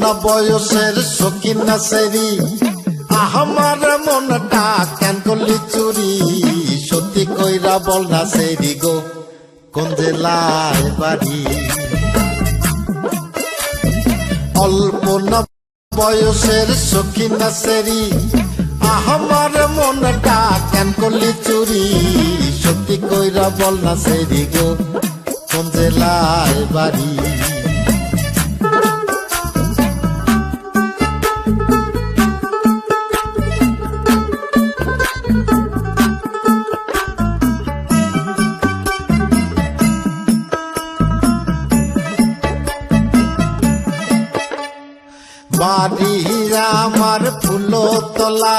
না বয়সের সখিন না সেরি আমার মনটা কেন করলি চুরি সত্যি কইরা বল না সেরি গো কোন জেলায় বাড়ি অল্প না বয়সের সখিন না সেরি আমার মনটা কেন করলি চুরি সত্যি কইরা বল না সেরি গো কোন জেলায় বাড়ি বাড়ি আমার ফুল তোলা